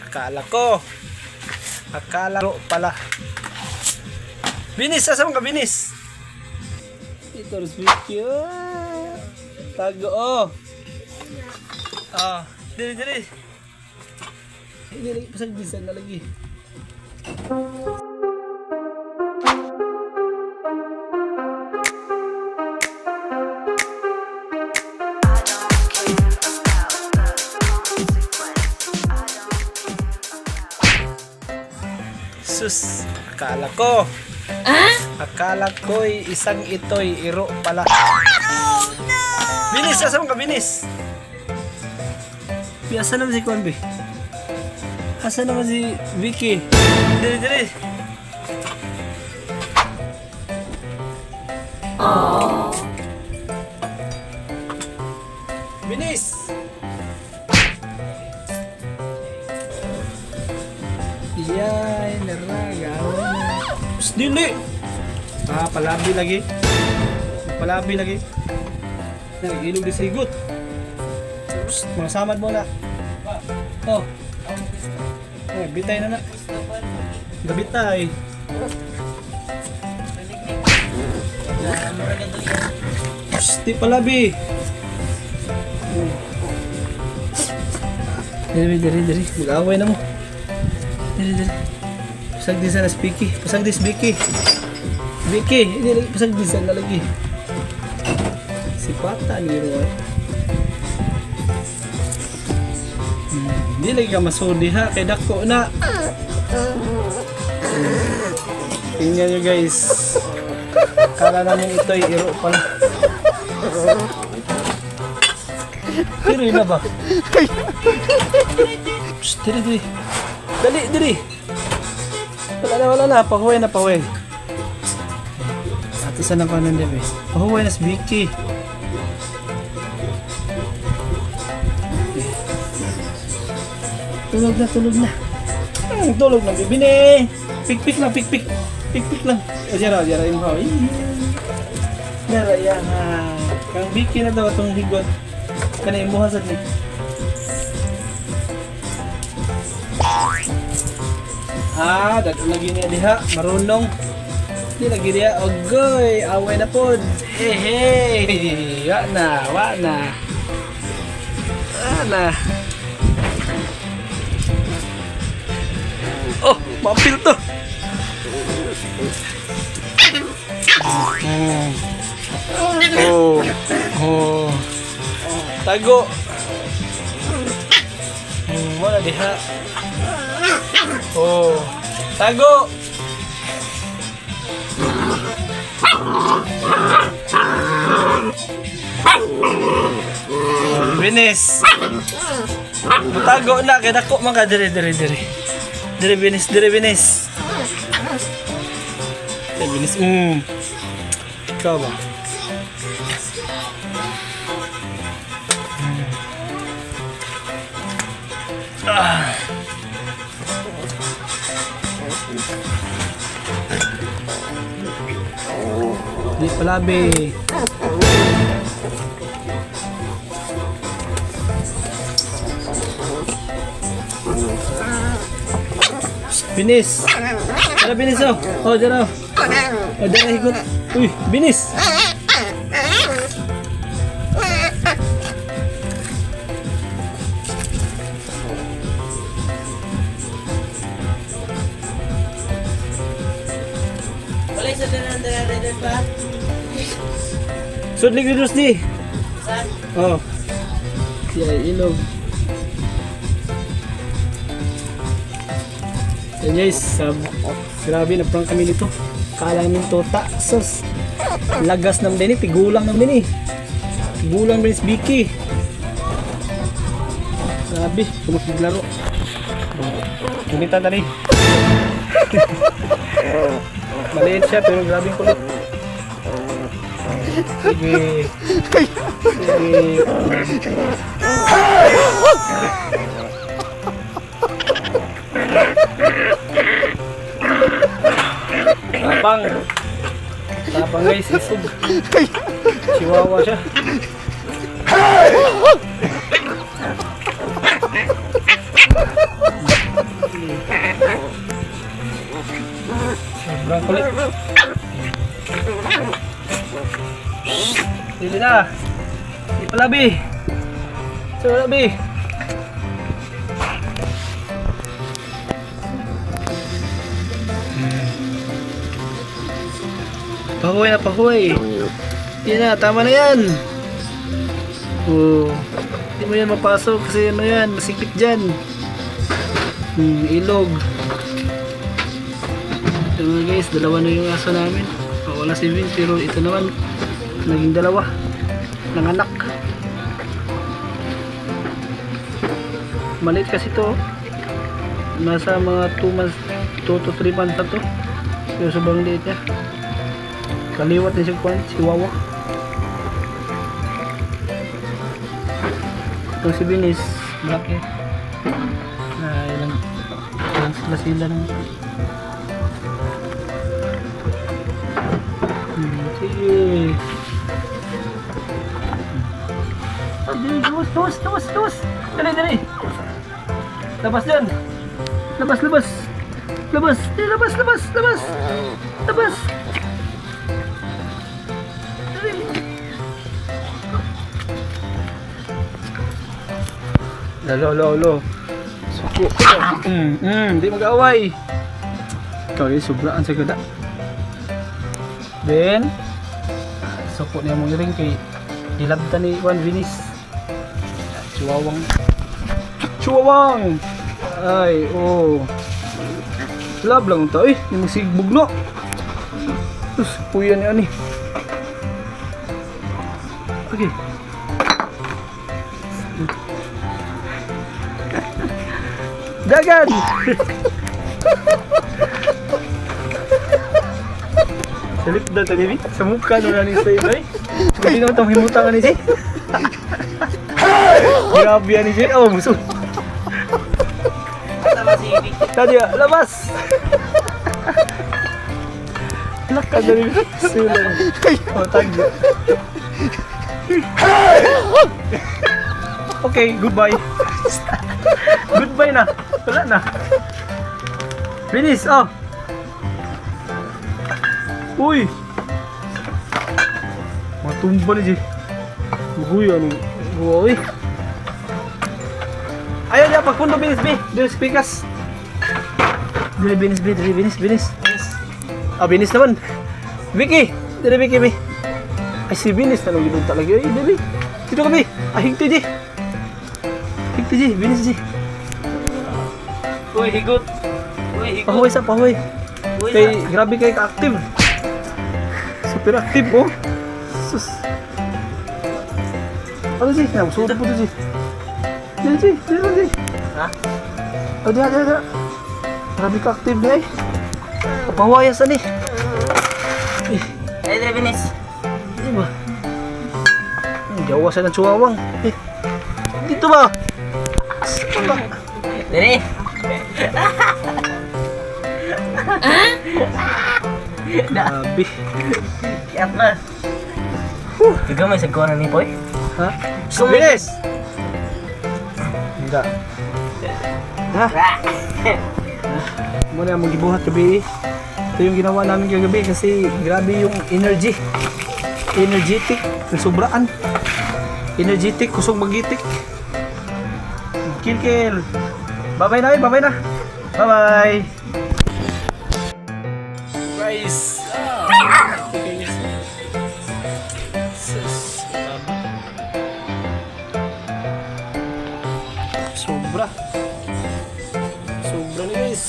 Akala ko pala. Binis, asa ka binis? Ito rin video. Tago oh. Diri. Diri pasang bisan na lagi. Sus, akala ko'y isang ito'y iro pala. Binis, asa ka binis? Asa naman si Kwanbi? Asa naman si Vicky? Diri. Binis! Yay, naraga. Psst, dili! Palabi lagi. Ilog di sigot. Psst, mga samad mo na. Bitay na. Gabitay. Psst, di palabi. Diri. Mag-away na mo. Diri. Pasag di sana Vicky. Pasag dis Vicky. Diri pasag di sana lagi. Si Pata ni Roy. Di lagi ka masudi ha kay dako na. Tingnan nyo guys. Kala namin ito'y iro pala. Pero na ba? Psst, diri. Dali. Wala na. Pahuway na. Ate sana pa nandiyan eh. Pahuway na si Vicky. Tulog na. Tulog na, bibini. Pik lang. Jara yung hawi. Jara yan ha. Kang Vicky na daw itong higot. Kana yung muhasad ni. Dato lagi niya diha, marunong. Di lagi dia, ogoy, away na pod. Hey, wa na. Oh, mampil to. Tago. Wala diha. Tago. Binis. Tago na kay dako man ka diri. Diri binis. Binis. Ikaw ba? Di palabi. Binis. Ada binis oh. Jara. Jara ikut. Binis. Boleh saudara Pak? Sudlik terus di. Saan? Ya ilog. Yan guys, grabe na prank kami nito. Kala namin tota. Sus. Lagas naman din pigulang naman Pigulang naman si Vicky. Grabe, kumakiglaro. Kunita na rin. Maliit siya pero grabe yung kulit. Sige. Tapang guys, isog. Chihuahua siya. Sobrang kulit. Dili na. Di pa labi. So labi. Pahuwi na pahuwi. Yan na, tama na yan. Oh, hindi mo yan mapasok kasi ano yan, masikip dyan. Ilog. Ito nga guys, dalawa na yung aso namin. Wala si Vin, pero ito naman, naging dalawa. Nanganak. Maliit kasi to. Nasa mga 2 months, 2 to 3 months na to. Pero sobrang liit niya. Kaliwat din siya kuwan, si Wawa. Ito si Binis, black eh. Ilang sila ng... Sige. Tuwas. Dali. Labas dyan. Labas. Labas. Lolo. Suko. Hindi mag-away. Ikaw yung sobraan sa gada. Then, suko niya mong iring kay dilabta ni Juan Vinis. Chihuahuang. Ay, oh. Lab lang ito eh. Yung sigbog no. Terus, puyan niya ni. Okay. Dagan! Salip na ito, David. Sa mukha na ni Stay, ay. Hindi naman itong himutangan ni Jay. Grabe yan ni Jay. Oh, muso. Tama si Ibi. Tadi, labas! Lakad na rin. Sulang. Oh, tagyo. Okay, goodbye. Goodbye na. Wala na. Finish, oh. Uy. Matumba ni Jay. Uy, ano. Uy. Ayaw niya, pagpundo Binis B. Binis Pikas. Dili Binis B. Ah, Binis naman. Vicky. Dili Vicky B. Ay, si Binis na nung ginoon talaga. Ay, dili. Dito ka B. Ay, higti Jay. Binis Jay. Uy, higot. Pahuwi sa pahuwi. Uy, Kay, grabe kay ka-active. Super active, oh. Sus. Ano Jay? Suot po ito Jay. Jay. Ha? Oh, diha. Grabe ka-active niya eh. Papahuwayan sa ni. Ay, Drevinis. Di ba? Jawa sa ng chihuahuang. Dito ba? Saan ba? Dali. Grabe. Kiyat na. Ikaw may sagko na ni Poy? Ha? Sumilis! Hindi. Ha? Muna mag-ibuhat gabi. Ito yung ginawa namin kagabi kasi grabe yung energy. Energetic. Sobraan. Energetic. Kusog magitik. Kill. Bye-bye na. Bye-bye. Guys. Okay. Sobra na guys.